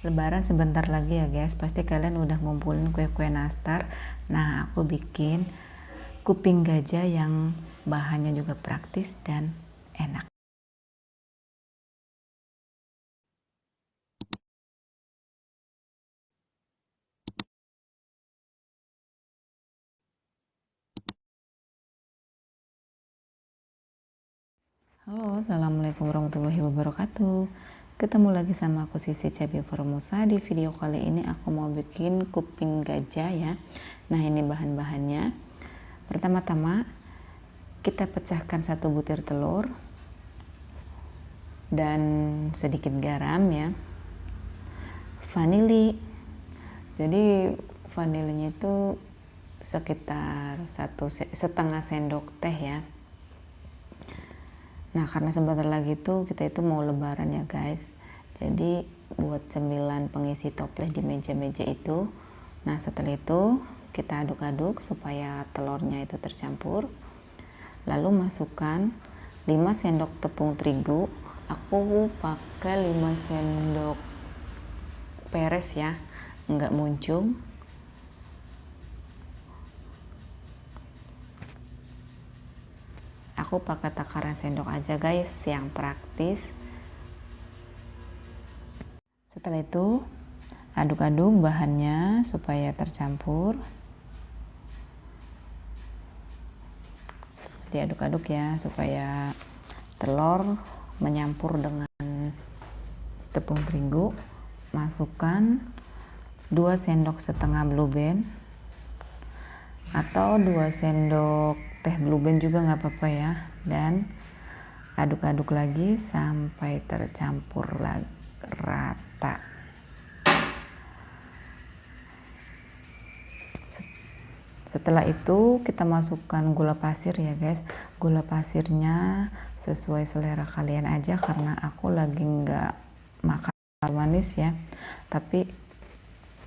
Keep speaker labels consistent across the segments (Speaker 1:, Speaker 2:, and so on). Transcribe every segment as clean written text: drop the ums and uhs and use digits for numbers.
Speaker 1: Lebaran sebentar lagi ya guys, pasti kalian udah ngumpulin kue-kue nastar. Nah, aku bikin kuping gajah yang bahannya juga praktis dan enak. Halo, assalamualaikum warahmatullahi wabarakatuh. Ketemu lagi sama aku Sisi Cabi Formosa. Di video kali ini aku mau bikin kuping gajah ya. Nah, ini bahan-bahannya. Pertama-tama kita pecahkan 1 butir telur dan sedikit garam ya. Vanili. Jadi vanilanya itu sekitar 1,5 sendok teh ya. Nah, karena sebentar lagi tuh kita itu mau lebaran ya guys. Jadi buat cemilan pengisi toples di meja-meja itu. Nah, setelah itu kita aduk-aduk supaya telurnya itu tercampur. Lalu masukkan 5 sendok tepung terigu. Aku pakai 5 sendok peres ya, enggak muncung. Aku pakai takaran sendok aja guys, yang praktis. Setelah itu aduk-aduk bahannya supaya tercampur. Diaduk-aduk ya supaya telur menyampur dengan tepung terigu. Masukkan 2 sendok setengah blue band atau 2 sendok teh blue band juga nggak apa-apa ya, dan aduk-aduk lagi sampai tercampur rata. Setelah itu kita masukkan gula pasir ya guys. Gula pasirnya sesuai selera kalian aja, karena aku lagi nggak makan manis ya, tapi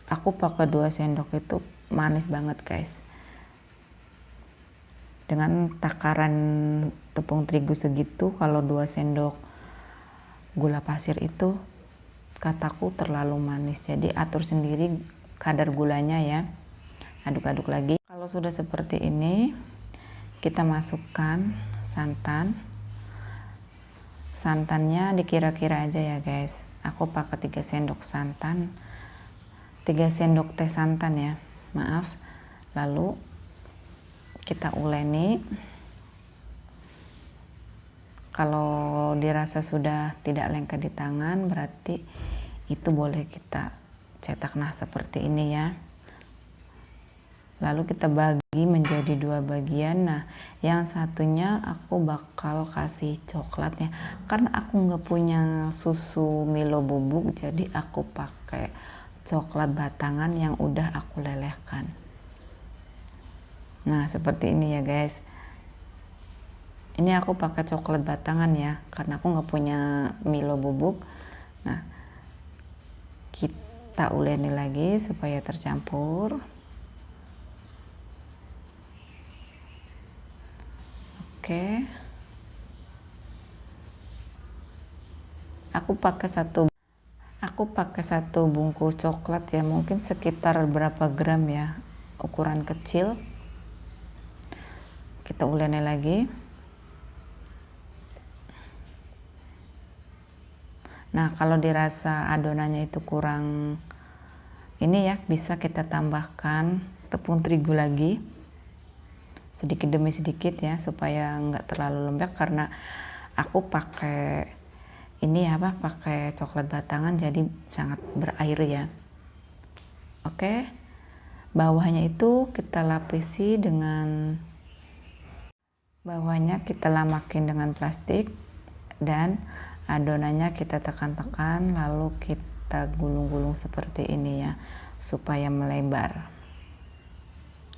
Speaker 1: aku pakai 2 sendok itu manis banget guys. Dengan takaran tepung terigu segitu, kalau 2 sendok gula pasir itu kataku terlalu manis, jadi atur sendiri kadar gulanya ya. Aduk-aduk lagi. Kalau sudah seperti ini, kita masukkan santannya dikira-kira aja ya guys. Aku pakai 3 sendok santan, 3 sendok teh santan ya, maaf. Lalu kita uleni. Kalau dirasa sudah tidak lengket di tangan, berarti itu boleh kita cetak. Nah, seperti ini ya. Lalu kita bagi menjadi 2 bagian. Nah, yang satunya aku bakal kasih coklatnya, karena aku nggak punya susu Milo bubuk, jadi aku pakai coklat batangan yang udah aku lelehkan. Nah, seperti ini ya guys. Ini aku pakai coklat batangan ya, karena aku nggak punya Milo bubuk. Nah, kita uleni lagi supaya tercampur. Oke. Aku pakai satu bungkus coklat ya, mungkin sekitar berapa gram ya, ukuran kecil. Kita uleni lagi. Nah, kalau dirasa adonannya itu kurang ini ya, bisa kita tambahkan tepung terigu lagi sedikit demi sedikit ya, supaya nggak terlalu lembek, karena aku pakai ini ya, pakai coklat batangan, jadi sangat berair ya. Oke, bawahnya itu kita lapisi dengan lamakin dengan plastik, dan adonannya kita tekan-tekan, lalu kita gulung-gulung seperti ini ya, supaya melebar.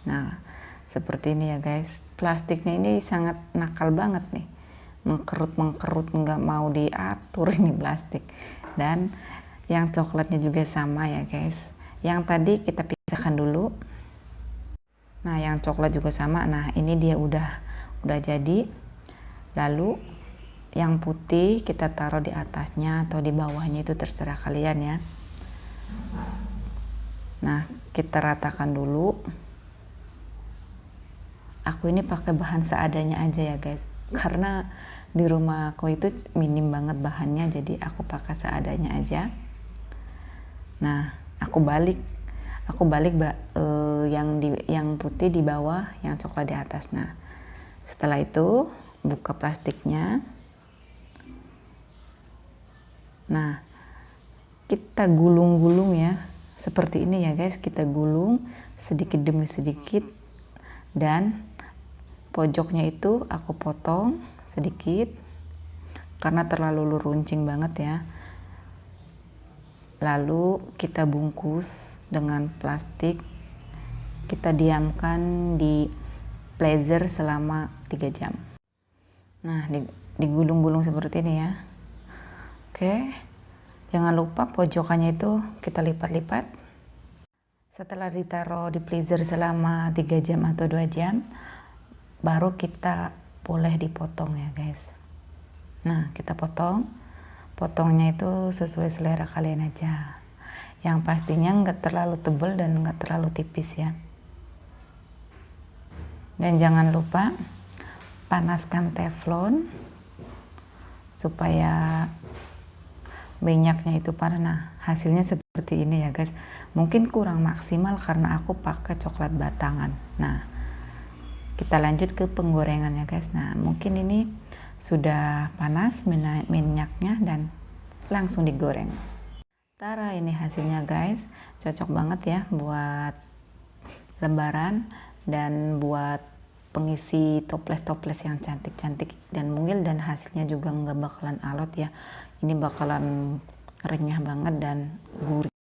Speaker 1: Nah, seperti ini ya guys. Plastiknya ini sangat nakal banget nih, mengkerut nggak mau diatur ini plastik. Dan yang coklatnya juga sama ya guys. Yang tadi kita pisahkan dulu. Nah, yang coklat juga sama. Nah, ini dia udah jadi. Lalu yang putih kita taruh di atasnya atau di bawahnya, itu terserah kalian ya. Nah, kita ratakan dulu. Aku ini pakai bahan seadanya aja ya guys, karena di rumah aku itu minim banget bahannya, jadi aku pakai seadanya aja. Nah, aku balik yang putih di bawah, yang coklat di atas. Nah, setelah itu buka plastiknya. Nah, kita gulung-gulung ya, seperti ini ya guys, kita gulung sedikit demi sedikit, dan pojoknya itu aku potong sedikit karena terlalu runcing banget ya. Lalu kita bungkus dengan plastik, kita diamkan di freezer selama 3 jam. Nah, digulung-gulung seperti ini ya. Oke, jangan lupa pojokannya itu kita lipat-lipat. Setelah ditaruh di freezer selama 3 jam atau 2 jam, baru kita boleh dipotong ya guys. Nah, kita potongnya itu sesuai selera kalian aja. Yang pastinya nggak terlalu tebal dan nggak terlalu tipis ya. Dan jangan lupa panaskan teflon supaya minyaknya itu panas. Nah, hasilnya seperti ini ya guys. Mungkin kurang maksimal karena aku pakai coklat batangan. Nah, kita lanjut ke penggorengan ya guys. Nah, mungkin ini sudah panas minyaknya dan langsung digoreng. Tara, ini hasilnya guys. Cocok banget ya buat lebaran dan buat pengisi toples-toples yang cantik-cantik dan mungil, dan hasilnya juga nggak bakalan alot ya. Ini bakalan renyah banget dan gurih.